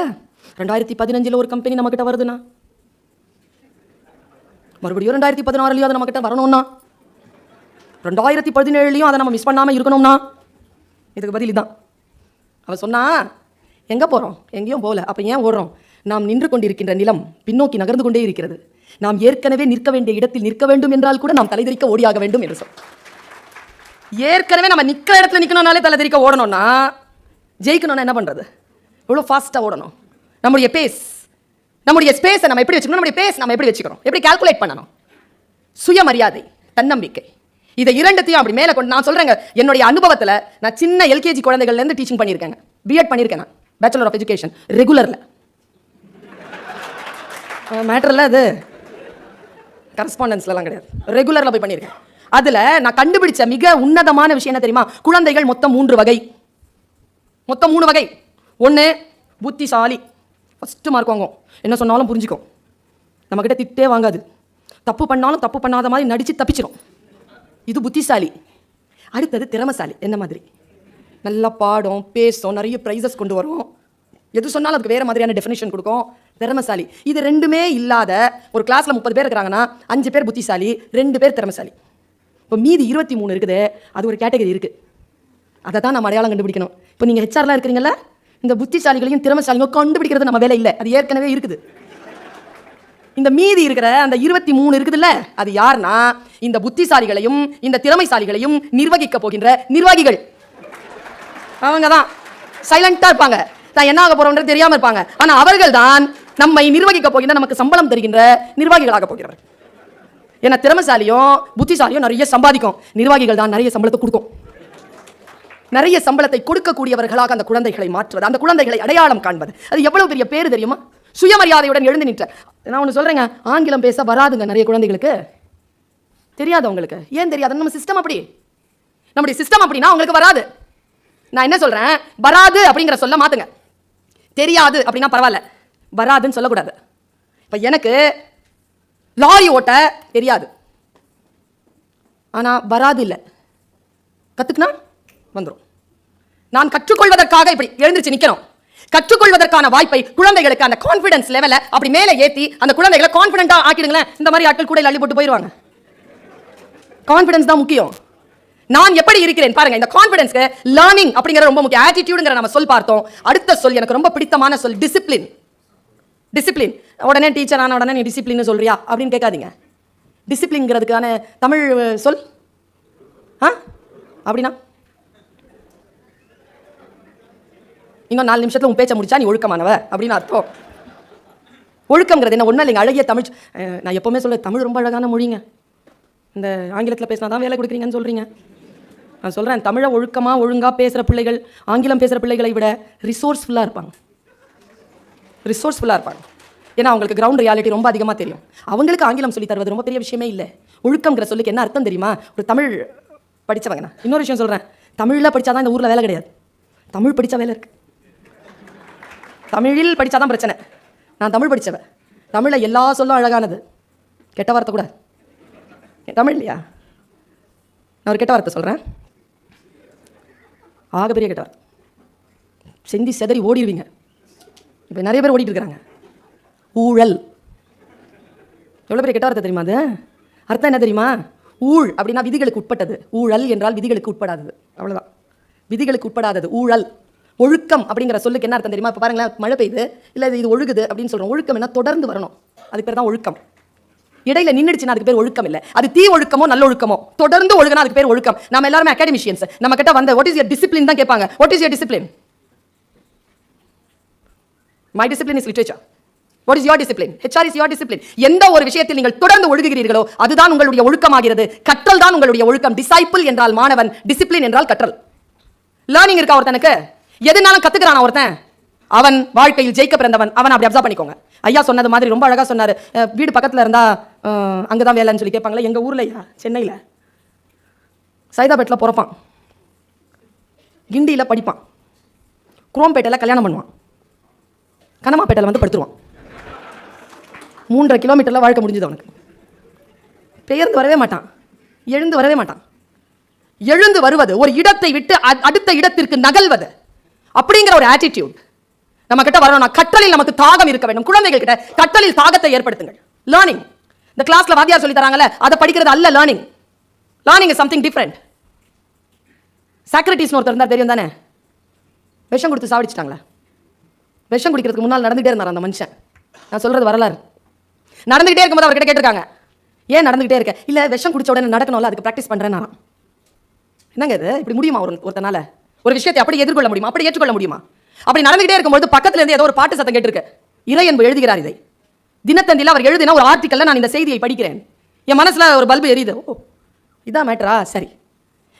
2015 ஒரு கம்பெனி நம்மக்கிட்ட வருதுண்ணா, மறுபடியும் 2016 அது நம்மக்கிட்ட வரணும்னா, 2017 அதை நம்ம மிஸ் பண்ணாமல் இருக்கணும்னா, இதுக்கு பதில் தான். அவள் சொன்னா, எங்கே போகிறோம்? எங்கேயும் போகல. அப்போ ஏன் ஓடுறோம்? நாம் நின்று கொண்டிருக்கின்ற நிலம் பின்னோக்கி நகர்ந்து கொண்டே இருக்கிறது. நாம் ஏற்கனவே நிற்க வேண்டிய இடத்தில் நிற்க வேண்டும் என்றால் கூட நாம் தலைதெறிக்க ஓடியாக வேண்டும் என்று சொல். ஏற்கனவே நம்ம நிற்கிற இடத்துல நிற்கணும்னாலே தலைதெறிக்க ஓடணும்னா, ஜெயிக்கணும்னா என்ன பண்ணுறது? எவ்வளோ ஃபாஸ்ட்டாக ஓடணும். நம்முடைய ஸ்பேஸை நம்ம எப்படி வச்சுக்கணும்? நம்முடைய பேஸ் நம்ம எப்படி வச்சுக்கிறோம்? எப்படி கால்குலேட் பண்ணணும்? சுயமரியாதை, தன்னம்பிக்கை, இதை 2த்தையும் அப்படி மேலே கொண்டு நான் சொல்கிறேங்க. என்னுடைய அனுபவத்தில் நான் சின்ன LKG குழந்தைகள்லேருந்து டீச்சிங் பண்ணியிருக்கேங்க. B.Ed பண்ணியிருக்கேன் நான், பேச்சுலர் ஆஃப் எஜுகேஷன், ரெகுலரில். மேட்டரில் அது கரஸ்பாண்டன்ஸ்லாம் கிடையாது, ரெகுலரில் போய் பண்ணியிருக்கேன். அதில் நான் கண்டுபிடிச்ச மிக உன்னதமான விஷயம் என்ன தெரியுமா? குழந்தைகள் மொத்தம் 3 வகை. மொத்தம் 3 வகை. 1 புத்திசாலி, ஃபஸ்ட்டு மார்க் வாங்கும், என்ன சொன்னாலும் புரிஞ்சுக்கும், நம்மக்கிட்ட திட்டே வாங்காது, தப்பு பண்ணாலும் தப்பு பண்ணாத மாதிரி நடித்து தப்பிச்சிடும், இது புத்திசாலி. அடுத்தது திறமைசாலி, என்ன மாதிரி நல்லா பாடும், பேசும், நிறைய ப்ரைஸஸ் கொண்டு வரும், எது சொன்னாலும் அதுக்கு வேறு மாதிரியான டெஃபினேஷன் கொடுக்கும், திறமைசாலி. இது 2மே இல்லாத ஒரு கிளாஸில் 30 பேர் இருக்கிறாங்கன்னா 5 பேர் புத்திசாலி, 2 பேர் திறமைசாலி. இப்போ மீதி 23 இருக்குது, அது ஒரு கேட்டகரி இருக்குது. அதை தான் நம்ம அடையாளம் கண்டுபிடிக்கணும். இப்போ நீங்கள் ஹெச்ஆர்லாம் இருக்கிறீங்களா, இந்த புத்திசாலிகளையும் திறமைசாலியும் கண்டுபிடிக்கிறது நம்ம வேலை இல்லை, அது ஏற்கனவே இருக்குது. இந்த மீதி இருக்கிற அந்த 23 இருக்குதுல்ல, அது யாருன்னா இந்த புத்திசாலிகளையும் இந்த திறமைசாலிகளையும் நிர்வகிக்க போகின்ற நிர்வாகிகள். அவங்க தான் சைலண்டா இருப்பாங்க, தான் என்ன ஆக போறோம்ன்றது தெரியாம இருப்பாங்க. ஆனா அவர்கள் தான் நம்மை நிர்வகிக்க போகின்ற, நமக்கு சம்பளம் தருகின்ற நிர்வாகிகளாக போகிறவர். ஏன்னா திறமைசாலியும் புத்திசாலியும் நிறைய சம்பாதிக்கும், நிர்வாகிகள் தான் நிறைய சம்பளத்தை கொடுக்கும். நிறைய சம்பளத்தை கொடுக்கக்கூடியவர்களாக அந்த குழந்தைகளை மாற்றுவது, அந்த குழந்தைகளை அடையாளம் காண்பது, அது எவ்வளவு பெரிய பேரு தெரியுமா? சுயமரியாதையுடன் எழுந்து நின்ற. நான் ஒன்று சொல்றேங்க, ஆங்கிலம் பேச வராதுங்க நிறைய குழந்தைகளுக்கு, தெரியாது அவங்களுக்கு. ஏன் தெரியாது? நம்ம சிஸ்டம் அப்படி, நம்முடைய சிஸ்டம் அப்படின்னா அவங்களுக்கு வராது. நான் என்ன சொல்றேன், வராது அப்படிங்கிற சொல்ல மாத்துங்க. தெரியாது அப்படின்னா பரவாயில்ல, வராதுன்னு சொல்லக்கூடாது. இப்ப எனக்கு லாரி ஓட்ட தெரியாது, ஆனா வராது இல்லை, கத்துக்கினா வந்துடும். நான் கற்றுக்கொள்வதற்காக இப்படி எழுந்திருச்சு நிக்கணும். கற்றுக்கொள்வதற்கான வாய்ப்பை குழந்தைகளுக்கு அந்த கான்ஃபிடன்ஸ் லெவலை அப்படி மேலே ஏத்தி அந்த குழந்தைகளை கான்ஃபிடென்ட்டா ஆக்கிடுங்களேன். இந்த மாதிரி ஆட்கள் கூட அள்ளி போட்டு போயிடுவாங்க. கான்ஃபிடன்ஸ் தான் முக்கியம். நான் எப்படி இருக்கிறேன் பாருங்க. இந்த கான்ஃபிடன்ஸ்க்கு லேர்னிங் அப்படிங்கிற ரொம்ப முக்கியம். ஆட்டிடியூடுங்கிற நம்ம சொல் பார்த்தோம். அடுத்த சொல் எனக்கு ரொம்ப பிடித்தமான சொல் டிசிப்ளின். டிசிப்ளின். உடனே டீச்சர் ஆன உடனே நீ டிசிப்ளின் சொல்றியா அப்படின்னு கேட்காதீங்க. டிசிப்ளின்ங்கிறதுக்கான தமிழ் சொல் அப்படின்னா இன்னும் 4 நிமிஷத்துல உன் பேச்ச முடிச்சா நீ ஒழுக்கமானவ அப்படின்னு அர்த்தம். ஒழுக்கம்ங்கிறது என்ன? ஒன்றும் இல்லைங்க, அழகிய தமிழ். நான் எப்பவுமே சொல்ல, தமிழ் ரொம்ப அழகான மொழிங்க. இந்த ஆங்கிலத்தில் பேசினா தான் வேலை கொடுக்குறீங்கன்னு சொல்றீங்க. நான் சொல்றேன், தமிழை ஒழுங்கா பேசுற பிள்ளைகள் ஆங்கிலம் பேசுற பிள்ளைகளை விட ரிசோர்ஸ்ஃபுல்லாக இருப்பாங்க. ரிசோர்ஸ்ஃபுல்லாக இருப்பாங்க. ஏன்னா அவங்களுக்கு கிரவுண்ட் ரியாலிட்டி ரொம்ப அதிகமாக தெரியும். அவங்களுக்கு ஆங்கிலம் சொல்லி தருவது ரொம்ப பெரிய விஷயமே இல்லை. ஒழுக்கம்ங்கிற சொல்லுக்கு என்ன அர்த்தம் தெரியுமா? ஒரு தமிழ் படித்தவங்க. நான் இன்னொரு விஷயம் சொல்கிறேன், தமிழில் படித்தாதான் இந்த ஊரில் வேலை கிடையாது. தமிழ் படித்தா வேலை இருக்குது. தமிழில் படித்தாதான் பிரச்சனை. நான் தமிழ் படித்தவன். தமிழில் எல்லா சொல்லும் அழகானது, கெட்ட வார்த்தை கூட தமிழ் இல்லையா? நான் ஒரு கெட்ட வார்த்தை சொல்கிறேன், ஆகப்பெரிய கெட்ட வார்த்தை, செந்தி செதறி ஓடிடுவீங்க. இப்போ நிறைய பேர் ஓடிட்டு இருக்கிறாங்க. ஊழல். எவ்வளோ பெரிய கெட்ட வார்த்தை தெரியுமா? அது அர்த்தம் என்ன தெரியுமா? ஊழ் அப்படின்னா விதிகளுக்கு உட்பட்டது, ஊழல் என்றால் விதிகளுக்கு உட்படாதது, அவ்வளோதான். விதிகளுக்கு உட்படாதது ஊழல். ஒழுக்கம் அப்படிங்கிற சொல்லுக்கு என்ன அர்த்தம் தெரியுமா? இப்போ பாருங்களேன், மழை பெய்யுது, இல்லை இது ஒழுகுது அப்படின்னு சொல்கிறோம். ஒழுக்கம் என்ன? தொடர்ந்து வரணும், அதுக்கு பேர் தான் ஒழுக்கம். இடையில நின்றுடுச்சுன்னா அதுக்கு பேர் ஒழுக்கம் இல்லை. அது தீ ஒழுக்கமோ நல்ல ஒழுக்கமோ, தொடர்ந்து ஒழுகுனா அதுக்கு பேர் ஒழுக்கம். நம்ம எல்லாருமே அகாடமிஷியன்ஸ். நம்ம கிட்ட வந்து வாட் இஸ் யுவர் டிசிப்ளின் தான் கேட்பாங்க. What is your discipline? My discipline is literature. What is your discipline? HR is your discipline. எந்த ஒரு விஷயத்தில் நீங்கள் தொடர்ந்து ஒழுகுகிறீர்களோ அதுதான் உங்களுடைய ஒழுக்கமாகிறது. கற்றல் தான் உங்களுடைய ஒழுக்கம். டிசைபிள் என்றால் மாணவன், டிசிப்ளின் என்றால் கற்றல். லேர்னிங் இருக்கா ஒருத்தனுக்கு? எதுனாலும் கத்துக்கிறான் ஒருத்தன், அவன் வாழ்க்கையில் ஜெயிக்க பிறந்தவன். அவன் அப்படி அப்சர்வ் பண்ணிக்கோங்க. ஐயா சொன்னது மாதிரி ரொம்ப அழகா சொன்னாரு. வீடு பக்கத்தில் இருந்தா அங்கதான் வேலைன்னு சொல்லி கேட்பாங்களே. எங்க ஊர்லயா? சென்னையில் சைதாபேட்டில் பிறப்பான், கிண்டியில் படிப்பான், குரோம்பேட்டையில் கல்யாணம் பண்ணுவான், கனமாப்பேட்டையில் வந்து படுத்துருவான். 3.5 கிலோமீட்டரில் வாழ்க்கை முடிஞ்சது அவனுக்கு. பெயர்ந்து வரவே மாட்டான், எழுந்து வரவே மாட்டான். எழுந்து வருவது, ஒரு இடத்தை விட்டு அடுத்த இடத்திற்கு நகல்வது அப்படிங்கிற ஒரு ஆட்டிடியூட் நம்ம கிட்ட வரணும். கற்றலில் நமக்கு தாகம் இருக்க வேண்டும். குழந்தைகள் கிட்ட கற்றலில் தாகத்தை ஏற்படுத்துங்கள். லேர்னிங். இந்த கிளாஸ்ல வாத்தியார் சொல்லி தராங்கல்ல, அதை படிக்கிறது அல்ல learning. Learning is something different. Socrates ஒருத்தர் இருந்தார், தெரியும் தானே? விஷம் கொடுத்து சாவடிச்சிட்டாங்களே. விஷம் குடிக்கிறதுக்கு முன்னால் நடந்துகிட்டே இருந்தார் அந்த மனுஷன். நான் சொல்றது வரலாறு. நடந்துகிட்டே இருக்கும்போது அவர்கிட்ட கேட்டிருக்காங்க, ஏன் நடந்துகிட்டே இருக்க? இல்ல விஷம் குடிச்ச உடனே நடக்கணும்ல, அதுக்கு ப்ராக்டிஸ் பண்றேன். என்னங்க இது? இப்படி முடியுமா? ஒருத்தனால ஒரு விஷயத்தை அப்படி எதிர்கொள்ள முடியுமா? அப்படி ஏற்றுக்கொள்ள முடியுமா? அப்படி நடந்துகிட்டே இருக்கும்போது பக்கத்துல இருந்து ஏதோ ஒரு பாட்டு சத்தம் கேட்டிருக்கு. இறை என்பது எழுதுகிறார் இதை. தினத்தந்தியில் அவர் எழுதின ஒரு ஆர்டிக்கல்ல நான் இந்த செய்தியை படிக்கிறேன். என் மனசுல ஒரு பல்பு எரியுது. ஓ, இதான் மேட்டரா? சரி,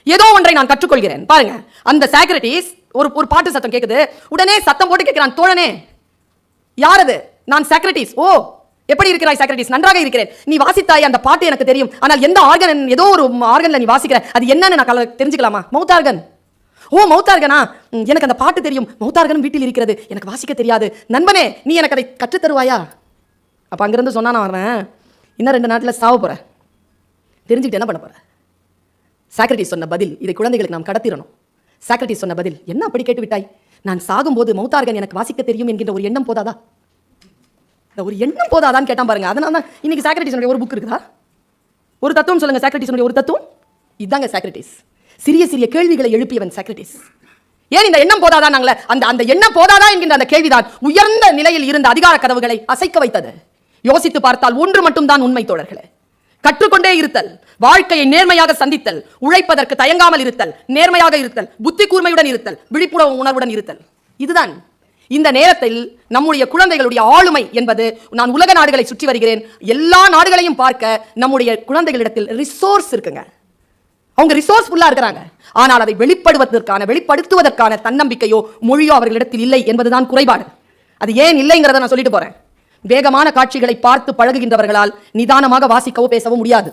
ஏதோ ஒன்றை நான் கற்றுக்கொள்கிறேன். பாருங்க, அந்த சாக்ரட்டிஸ் ஒரு பாட்டு சத்தம் கேட்குது. உடனே சத்தம் போட்டு கேட்கிறான், தோழனே யார் அது? நான் சாக்ரட்டிஸ். ஓ, எப்படி இருக்கிறாய் சாக்ரட்டிஸ்? நன்றாக இருக்கிறேன். நீ வாசித்தாய், அந்த பாட்டு எனக்கு தெரியும். ஆனால் எந்த ஆர்கன், ஏதோ ஒரு ஆர்கன்ல நீ வாசிக்கிற, அது என்னன்னு நான் தெரிஞ்சுக்கலாமா? Mouth organ. ஓ, மவுத் ஆர்கனா? எனக்கு அந்த பாட்டு தெரியும். மவுத் ஆர்கன் வீட்டில் இருக்கிறது, எனக்கு வாசிக்க தெரியாது. நண்பனே, நீ எனக்கு அதை கற்றுத் தருவாயா? அப்ப அங்கிருந்து சொன்னா, நான் வரேன், இன்னும் 2 நாட்டில் சாவ போறேன், தெரிஞ்சுக்கிட்டு என்ன பண்ண போற? சாக்ரட்டிஸ் சொன்ன பதில், இதை குழந்தைகளுக்கு நாம் கடத்திடணும். சாக்ரட்டிஸ் சொன்ன பதில் என்ன? அப்படி கேட்டு விட்டாய், நான் சாகும்போது மவுத் ஆர்கன் எனக்கு வாசிக்க தெரியும் என்கின்ற ஒரு எண்ணம் போதாதா? ஒரு எண்ணம் போதாதான்னு கேட்டான் பாருங்க. அதனால தான் இன்னைக்கு சாக்ரட்டிஸ் ஒரு புக் இருக்குதா? ஒரு தத்துவம் சொல்லுங்க, சாக்ரட்டிஸ் ஒரு தத்துவம். இதாங்க சாக்ரட்டிஸ். சிறிய சிறிய கேள்விகளை எழுப்பியவன் சாக்ரட்டிஸ். ஏன் இந்த எண்ணம் போதாதா? நாங்கள அந்த எண்ணம் போதாதா என்கின்ற அந்த கேள்விதான் உயர்ந்த நிலையில் இருந்த அதிகார கதவுகளை அசைக்க வைத்தது. யோசித்து பார்த்தால் ஒன்று மட்டும் தான் உண்மை தோழர்களே. கற்றுக்கொண்டே இருத்தல், வாழ்க்கையை நேர்மையாக சந்தித்தல், உழைப்பதற்கு தயங்காமல் இருத்தல், நேர்மையாக இருத்தல், புத்தி கூர்மையுடன் இருத்தல், விழிப்புணர்வு உணர்வுடன் இருத்தல். இதுதான் இந்த நேரத்தில் நம்முடைய குழந்தைகளுடைய ஆளுமை என்பது. நான் உலக நாடுகளை சுற்றி வருகிறேன். எல்லா நாடுகளையும் பார்க்க நம்முடைய குழந்தைகளிடத்தில் ரிசோர்ஸ் இருக்குங்க. அவங்க ரிசோர்ஸ்ஃபுல்லா இருக்கிறாங்க. ஆனால் அதை வெளிப்படுத்துவதற்கான தன்னம்பிக்கையோ மொழியோ அவர்களிடத்தில் இல்லை என்பதுதான் குறைபாடு. அது ஏன் இல்லைங்கிறத நான் சொல்லிட்டு போறேன். வேகமான காட்சிகளை பார்த்து பழகுகின்றவர்களால் நிதானமாக வாசிக்கவோ பேசவோ முடியாது.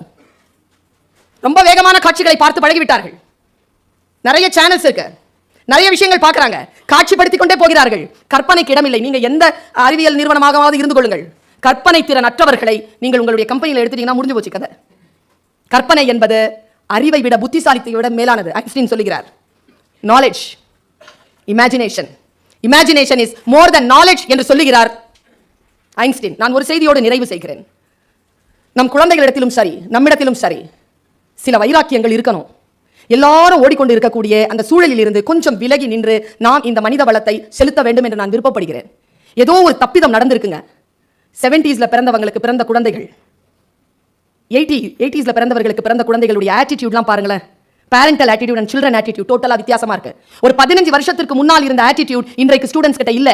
ரொம்ப வேகமான காட்சிகளை பார்த்து பழகிவிட்டார்கள். நிறைய சேனல்ஸ் இருக்கு, நிறைய விஷயங்கள் பார்க்கறாங்க, காட்சிப்படுத்திக் கொண்டே போகிறார்கள். கற்பனைக்கு இடமில்லை. நீங்க எந்த அறிவியல் நிறுவனமாகவாவது இருந்து கொள்ளுங்கள், கற்பனை திறன் அற்றவர்களை நீங்கள் உங்களுடைய கம்பெனியில் எடுத்துட்டீங்கன்னா முடிஞ்சு போச்சு கதை. கற்பனை என்பது அறிவை விட, புத்திசாலித்தை விட மேலானது. ஐன்ஸ்டீன் சொல்லுகிறார், knowledge imagination is more then knowledge என்று சொல்லுகிறார் ஐன்ஸ்டீன். நான் ஒரு செய்தியோடு நிறைவு செய்கிறேன். நம் குழந்தைகளிடத்திலும் சரி, நம்மிடத்திலும் சரி, சில வைராக்கியங்கள் இருக்கணும். எல்லாரும் ஓடிக்கொண்டு இருக்கக்கூடிய அந்த சூழலில் இருந்து கொஞ்சம் விலகி நின்று நாம் இந்த மனித வளத்தை செலுத்த வேண்டும் என்று நான் விருப்பப்படுகிறேன். ஏதோ ஒரு தப்பிதம் நடந்திருக்குங்க. 70s பிறந்தவங்களுக்கு பிறந்த குழந்தைகள், 80s பிறந்தவர்களுக்கு பிறந்த குழந்தைகளுடைய ஆட்டிடியூட்லாம் பாருங்களேன். Parental attitude and children attitude டோட்டலா வித்தியாசமா இருக்கு. ஒரு 15 வருஷத்திற்கு முன்னால் இருந்த ஆட்டிடியூட் இன்றைக்கு ஸ்டூடெண்ட்ஸ் கிட்ட இல்ல.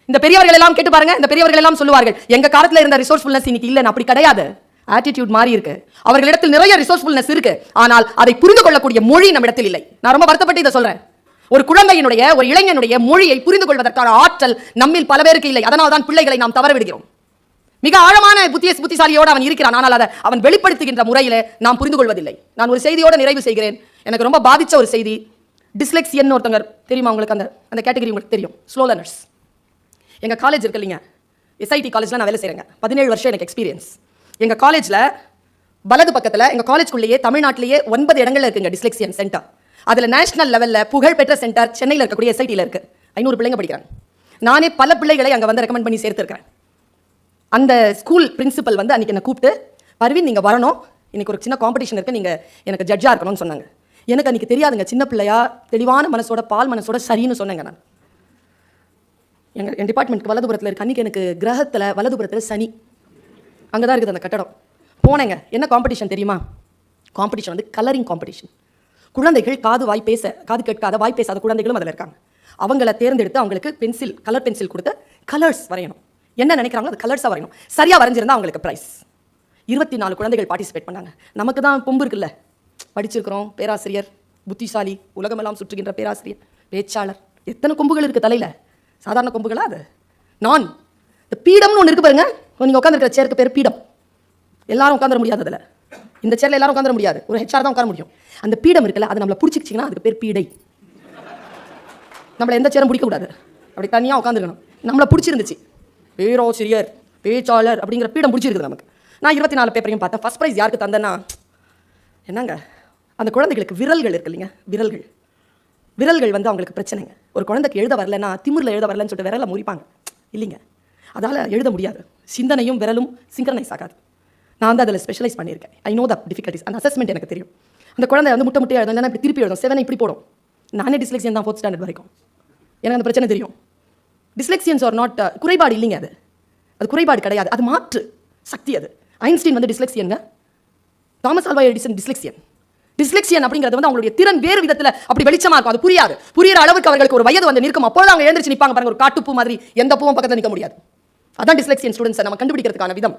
இந்த பெரியவர்கள் எல்லாம் கேட்டு பாருங்க. இந்த பெரியவர்கள் எல்லாம் சொல்லுவார்கள், எங்க காலத்துல இருந்த ரிசோர்ஸ்ஃபுல்னஸ் இன்னைக்கு இல்ல. அப்படி கிடையாது. ஆட்டிடியூட் மாறி இருக்கு. அவர்களிடத்தில் நிறைய ரிசோர்ஸ்ஃபுல்னஸ் இருக்கு. ஆனால் அதை புரிந்து கொள்ளக்கூடிய மொழி நம்மிடத்தில் இல்லை. நான் ரொம்ப வருத்தப்பட்டு இதை சொல்றேன். ஒரு குழந்தையினுடைய, ஒரு இளைஞனுடைய மொழியை புரிந்து கொள்வதற்கான ஆற்றல் நம்மில் பல பேருக்கு இல்லை. அதனால் தான் பிள்ளைகளை நாம் தவற விடுகிறோம். மிக ஆழமான புத்திசாலியோடு அவன் இருக்கிறான், ஆனால் அதை அவன் வெளிப்படுத்துகின்ற முறையில் நாம் புரிந்து கொள்வதில்லை. நான் ஒரு செய்தியோடு நிறைவு செய்கிறேன். எனக்கு ரொம்ப பாதிச்ச ஒரு செய்தி. டிஸ்லெக்ஸியன் ஒருத்தங்க தெரியுமா உங்களுக்கு? அந்த கேட்டகரி உங்களுக்கு தெரியும், ஸ்லோ லேர்னர்ஸ். எங்கள் காலேஜ் இருக்கு இல்லைங்க, எஸ்ஐடி காலேஜில் நான் வேலை செய்கிறேங்க. 17 வருஷம் எனக்கு எக்ஸ்பீரியன்ஸ். எங்கள் காலேஜில் வலது பக்கத்தில், எங்கள் காலேஜ்குள்ளேயே தமிழ்நாட்டிலேயே 9 இடங்கள்ல இருக்குங்க டிஸ்லெக்ஸியன் சென்டர். அதில் நேஷனல் லெவலில் புகழ்பெற்ற சென்டர் சென்னையில் இருக்கக்கூடிய எஸ்ஐடியில் இருக்குது. 500 பிள்ளைங்க படிக்கிறாங்க. நானே பல பிள்ளைகளை அங்கே வந்து ரெக்கமெண்ட் பண்ணி சேர்த்துருக்கிறேன். அந்த ஸ்கூல் பிரின்சிபல் வந்து அன்றைக்கி என்னை கூப்பிட்டு, பர்வீன் நீங்கள் வரணும், இன்றைக்கி ஒரு சின்ன காம்படிஷன் இருக்குது, நீங்கள் எனக்கு ஜட்ஜாக இருக்கணும்னு சொன்னாங்க. எனக்கு அன்றைக்கி தெரியாதுங்க, சின்ன பிள்ளையா, தெளிவான மனசோட, பால் மனசோட சரின்னு சொன்னேங்க. நான் என் டிபார்ட்மெண்ட்டுக்கு வலதுபுரத்தில் இருக்கு. அன்றைக்கி எனக்கு கிரகத்தில் வலதுபுரத்தில் சனி, அங்கே தான் இருக்குது அந்த கட்டடம். போனேங்க. என்ன காம்படிஷன் தெரியுமா? காம்படிஷன் வந்து கலரிங் காம்படிஷன். குழந்தைகள் காது கேட்காத, வாய் பேசாத குழந்தைகளும் அதில் இருக்காங்க. அவங்கள தேர்ந்தெடுத்து அவங்களுக்கு கலர் பென்சில் கொடுத்து கலர்ஸ் வரையணும். என்ன நினைக்கிறாங்களோ அது கலர்ஸாக வரையணும். சரியாக வரைஞ்சிருந்தா அவங்களுக்கு ப்ரைஸ். 24 குழந்தைகள் பார்ட்டிசிபேட் பண்ணாங்க. நமக்கு தான் பொம்பு இருக்குல்ல, படிச்சிருக்கிறோம், பேராசிரியர், புத்திசாலி, உலகமெல்லாம் சுற்றுகின்ற பேராசிரியர், பேச்சாளர், எத்தனை கொம்புகள் இருக்குது தலையில். சாதாரண கொம்புகளா அது? நான் இந்த பீடம்னு ஒன்று இருக்கு பாருங்க. நீங்கள் உட்காந்துருக்கிற சேருக்கு பேர் பீடம். எல்லாரும் உட்காந்துட முடியாது. அதில் இந்த சேரில் எல்லாரும் உட்காந்துட முடியாது. ஒரு ஹெச்ஆர் தான் உட்கார முடியும். அந்த பீடம் இருக்குல்ல, அது நம்மளை பிடிச்சிக்கிச்சிங்கன்னா அதுக்கு பேர் பீடை. நம்மளை எந்த சேரும் பிடிக்கக்கூடாது, அப்படி தனியாக உட்காந்துருக்கணும். நம்மளை பிடிச்சிருந்துச்சு, பேராசிரியர், பேச்சாளர் அப்படிங்கிற பீடம் பிடிச்சிருக்குது நமக்கு. நான் 24 பேப்பரையும் பார்த்தேன். ஃபர்ஸ்ட் ப்ரைஸ் யாருக்கு தந்தேன்னா, என்னங்க, அந்த குழந்தைகளுக்கு விரல்கள் இருக்கு இல்லைங்க, விரல்கள் வந்து அவங்களுக்கு பிரச்சனைங்க. ஒரு குழந்தைக்கு எழுத வரலன்னா, திமிரில் எழுத வரலன்னு சொல்லிட்டு விரலை முறிப்பாங்க இல்லைங்க. அதால் எழுத முடியாது. சிந்தனையும் விரலும் சிங்க்ரனைஸ் ஆகாது. நான் வந்து அதில் ஸ்பெஷலைஸ் பண்ணியிருக்கேன். I know the difficulties. அந்த அசஸ்மெண்ட் எனக்கு தெரியும். அந்த குழந்தை வந்து முட்டை எழுதும், இல்லைன்னா இப்படி திருப்பி எழுதும், 7 இப்படி போடும். நானே டிஸ்லெக்சியன் தான் 4th ஸ்டாண்டர்ட் வரைக்கும். எனக்கு அந்த பிரச்சனை தெரியும். டிஸ்லெக்சியன்ஸ் ஆர் நாட் குறைபாடு இல்லைங்க, அது குறைபாடு கிடையாது, அது மாற்று சக்தி. அது ஐன்ஸ்டீன் வந்து டிஸ்லெக்சியனுங்க, தாமஸ் ஆல்வா எடிசன் டிஸ்லெக்சியன் அப்படிங்கிறது வந்து அவங்களுடைய திறன் வேறு விதத்தில் அப்படி வெளிச்சமாக இருக்கும். அது புரியுற அளவுக்கு அவர்களுக்கு ஒரு வயது வந்து நிற்கும். அப்போது அவங்க எழுந்திரிச்சு நிற்பாங்க பாருங்க, ஒரு காட்டுப்பூ மாதிரி, எந்த பூவும் பக்கத்தில் நிற்க முடியாது. அதான் டிஸ்லெக்சியன் ஸ்டூடெண்ட்ஸை நம்ம கண்டுபிடிக்கிறதுக்கான விதம்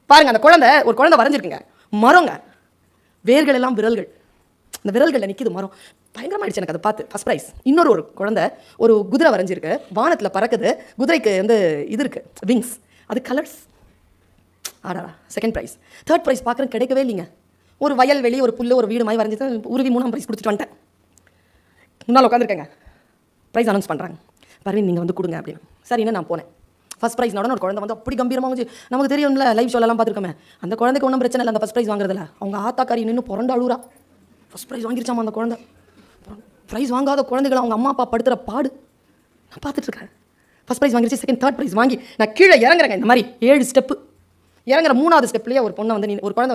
பாருங்க. அந்த ஒரு குழந்தை வரைஞ்சிருக்குங்க, மரங்க, வேர்கள் எல்லாம் விரல்கள், அந்த விரல்களில் நிற்கிது மரம். பயங்கரமாயிடுச்சு எனக்கு அதை பார்த்து. First prize. ஒரு குழந்தை ஒரு குதிரை வரைஞ்சிருக்கு, வானத்தில் பறக்குது, குதிரைக்கு வந்து இது இருக்கு, விங்ஸ், அது கலர்ஸ். ஆடாடா. Second prize. தேர்ட் ப்ரைஸ் பார்க்குறேன், கிடைக்கவே இல்லைங்க. ஒரு வயல்வெளி, ஒரு புல்லு, ஒரு வீடு மாதிரி வரைஞ்சிட்டு உருவி 3ஆம் ப்ரைஸ் கொடுத்துட்டு வந்துட்டேன். முன்னால் உட்காந்துருக்கேங்க, ப்ரைஸ் அனௌன்ஸ் பண்ணுறாங்க, பர்வீன் நீங்கள் வந்து கொடுங்க அப்படின்னு. சரின்னு நான் போனேன். ஃபர்ஸ்ட் ப்ரைஸ் உடனே ஒரு குழந்தை வந்து அப்படி கம்பீரமாக வந்து, நமக்கு தெரியும்ல, லைவ் ஷோலெல்லாம் பார்த்துருக்கோமே, அந்த குழந்தைக்கு ஒன்றும் பிரச்சனை இல்லை அந்த ஃபர்ஸ்ட் ப்ரைஸ் வாங்குறதுல. அவங்க ஆத்தாக்காரி நின்று புரண்டு அழுகுறா. ஃபர்ஸ்ட் ப்ரைஸ் வாங்கிருச்சாமா அந்த குழந்தை. ப்ரைஸ் வாங்காத குழந்தைகளை அவங்க அம்மா அப்பா படுத்துகிற பாடு நான் பார்த்துட்ருக்கேன். ஃபர்ஸ்ட் ப்ரைஸ் வாங்கிருச்சு. செகண்ட், தேர்ட் ப்ரைஸ் வாங்கி நான் கீழே இறங்குறேங்க. இந்த மாதிரி 7 ஸ்டெப்பு இறங்குற 3ஆவது ஸ்டெப்லேயே ஒரு குழந்தை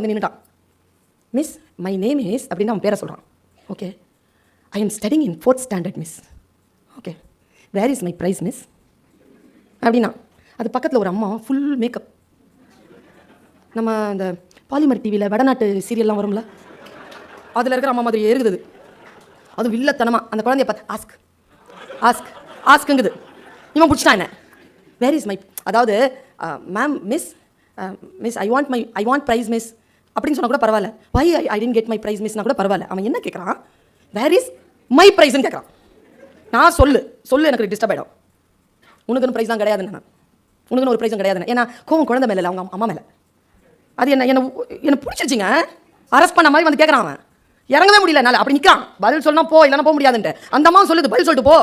வந்து நின்றுட்டான். மிஸ், மை நேம் இஸ் அப்படின்னு அவன் பேரை சொல்கிறான். Okay, I am studying in 4th standard miss. Okay, where is my prize miss அப்படின்னா, அது பக்கத்தில் ஒரு அம்மா ஃபுல் மேக்கப், நம்ம இந்த பாலிமர் டிவியில் வடநாட்டு சீரியல்லாம் வரும்ல, அதில் இருக்கிற அம்மா மாதிரி இருக்குது. அதுவும் வில்லத்தனமாக அந்த குழந்தைய பார்த்து ஆஸ்க் ஆஸ்க் ஆஸ்க்குங்குது. இவன் பிடிச்சிட்டான் என்ன, வேர் இஸ் மை, அதாவது ma'am miss miss I want prize miss அப்படின்னு சொன்னால் கூட பரவாயில்ல. Why I didn't get my prize மிஸ்னா கூட பரவாயில்ல. அவன் என்ன கேட்குறான், வேர் இஸ் மை ப்ரைஸ்ன்னு கேட்குறான். நான் சொல்லு எனக்கு டிஸ்டர்ப் ஆகிடும். உனக்குன்னு ப்ரைஸ் தான் கிடையாதுன்னு, உனக்குன்னு ஒரு ப்ரைஸும் கிடையாதுன்னு. ஏன்னா கோவம் குழந்தை மேலே இல்லை, அவங்க அம்மா மேலே. அது என்ன பிடிச்சிருச்சிங்க. அரெஸ்ட் பண்ண மாதிரி வந்து கேட்குறான். அவன் இறங்கவே முடியல என்னால். அப்படி நிற்கான். பதில் சொன்னால் போ, இல்லைன்னா போக முடியாதுன்ட்டு. அந்த அம்மா சொல்லுது பதில் சொல்லிட்டு போ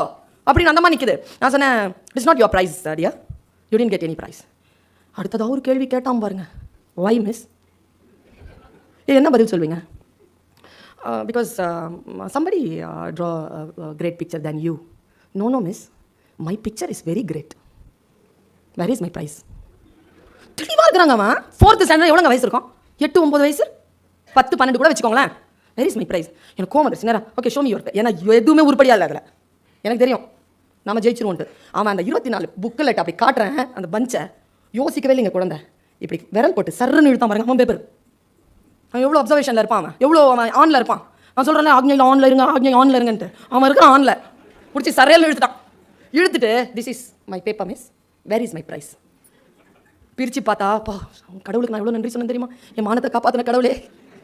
அப்படின்னு. அந்த அம்மா நிற்குது. நான் சொன்னேன், it's not your prize dear, you didn't get any prize. அடுத்ததாக ஒரு கேள்வி கேட்டான் பாருங்க, வை மிஸ். என்ன பதில் சொல்வீங்க? Because somebody draw a great picture than you. No miss, my picture is very great. Where is my prize? தெளிவாக இருக்கிறாங்க. அவன் 4th ஸ்டாண்டர்ட். எவ்வளோங்க வயசு இருக்கும்? 8, 9 வயசு, 10, 12 கூட வச்சுக்கோங்களேன். Where is my prize? எனக்கு கோவம் வந்துருச்சு நேரம். Okay show me your. ஏன்னா எதுவுமே உருப்படியாக இல்லை அதில். எனக்கு தெரியும் நம்ம ஜெயிச்சிருவோன்ட்டு. அவன் அந்த 24 புக்கில் அப்படி காட்டுறேன் அந்த பஞ்சை. யோசிக்கவே இல்லைங்க குழந்தை. இப்படி விரல் போட்டு சர்ன்னு இழுத்தான் பாருங்க. அவன் பேப்பர். அவன் எவ்வளோ அப்சர்வேஷனில் இருப்பான், அவன் எவ்வளோ அவன் ஆனில் இருப்பான். நான் சொல்கிறேன் ஆக்ஞையில் ஆனில் இருங்கன்ட்டு. அவன் இருக்கான் ஆனில். பிடிச்சி சரையில் இழுத்துட்டான். இழுத்துட்டு this is my paper miss, where is my prize. பிரித்து பார்த்தா, அப்பா கடவுளுக்கு நான் எவ்வளோ நன்றி சொன்னேன் தெரியுமா, என் மானத்தை காப்பாற்றின கடவுளே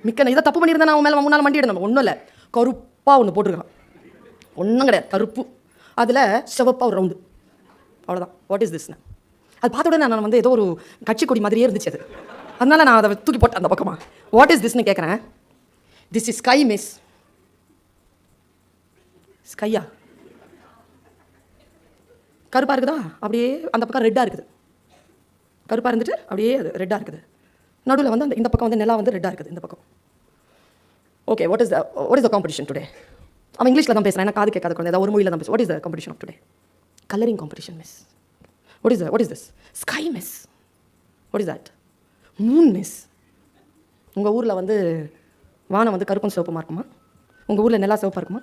மிக்க. நான் இதை தப்பு பண்ணியிருந்தேன், நான் அவன் மேலே முன்னால் மண்டி இடணும். ஒன்றும் இல்லை, கருப்பாக ஒன்று போட்டிருக்கான். ஒன்றும் கிடையாது, கருப்பு. அதில் சிவப்பாக ஒரு ரவுண்டு, அவ்வளோதான். வாட் இஸ் திஸ்னா? அது பார்த்த உடனே நான் வந்து ஏதோ ஒரு கட்சி கொடி மாதிரியே இருந்துச்சு அது. அதனால நான் அதை தூக்கி போட்டேன் அந்த பக்கமாக. வாட் இஸ் திஸ்ன்னு கேட்குறேன். This is sky miss. ஸ்கையா கருப்பாக இருக்குதா, அப்படியே அந்த பக்கம் ரெட்டாக இருக்குது. கருப்பாக இருந்துட்டு அப்படியே அது ரெட்டாக இருக்குது. நடுவில் வந்து அந்த இந்த பக்கம் வந்து நிலா வந்து ரெட்டாக இருக்குது இந்த பக்கம். Okay, what is the competition today? அவன் இங்கிலீஷில் தான் பேசுகிறான், ஏன்னா காது கேட்காத குழந்தை, ஏதாவது ஒரு மொழியில் தான் பேசுகிறேன். What is the competition of today? Colouring competition miss. What is this? Sky miss. What is that? Moon miss. உங்கள் ஊரில் வந்து வானம் வந்து கருப்பும் சிவப்புமா இருக்குமா? உங்கள் ஊரில் நிலா சிவப்பாக இருக்குமா?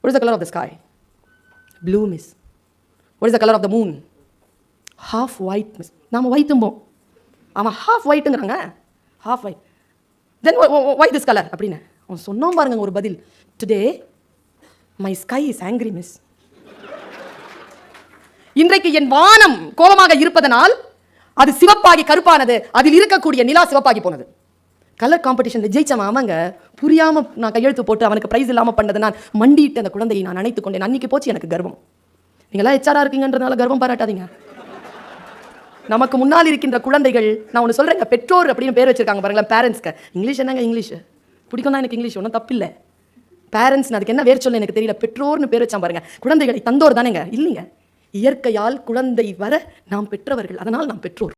What is the colour of the sky? Blue miss. What is the colour of the moon? Half white miss. நாம் ஒயிட்டும்போம், அவன் ஹாஃப் ஒயிட்டுங்கிறாங்க. Half white. Then why this colour அப்படின்னு அவன் சொன்னான் பாருங்க ஒரு பதில். Today my sky is angry miss. இன்றைக்கு என் வானம் கோபமாக இருப்பதனால் அது சிவப்பாகி கருப்பானது. அதில் இருக்கக்கூடிய நிலா சிவப்பாகி போனது. கலர் காம்படிஷனில் ஜெயிச்சவன் அவங்க புரியாமல் நான் கையெழுத்து போட்டு அவனுக்கு ப்ரைஸ் இல்லாமல் பண்ணது. நான் மண்டிட்டு அந்த குழந்தையை நான் நினைத்து கொண்டேன். அன்னைக்கு போச்சு எனக்கு கர்வம். நீங்களாம் ஹெச்ஆராக இருக்கீங்கன்றதுனால கர்வம் பாராட்டாதீங்க. நமக்கு முன்னால் இருக்கின்ற குழந்தைகள், நான் ஒன்று சொல்கிறேங்க, பெற்றோர் அப்படின்னு பேர் வச்சிருக்காங்க பாருங்களேன். பேரண்ட்ஸ்க்கு இங்கிலீஷ் என்னங்க, இங்கிலீஷ் பிடிக்கும் தான் எனக்கு, இங்கிலீஷ் ஒன்றும் தப்பில்லை. பேரண்ட்ஸ் அதுக்கு என்ன வேர் சொல்ல எனக்கு தெரியல. பெற்றோர்னு பேர் வச்சான் பாருங்க. குழந்தைகளை தந்தோர் தானேங்க? இல்லைங்க, இயற்கையால் குழந்தை வர நாம் பெற்றவர்கள், அதனால் நாம் பெற்றோர்.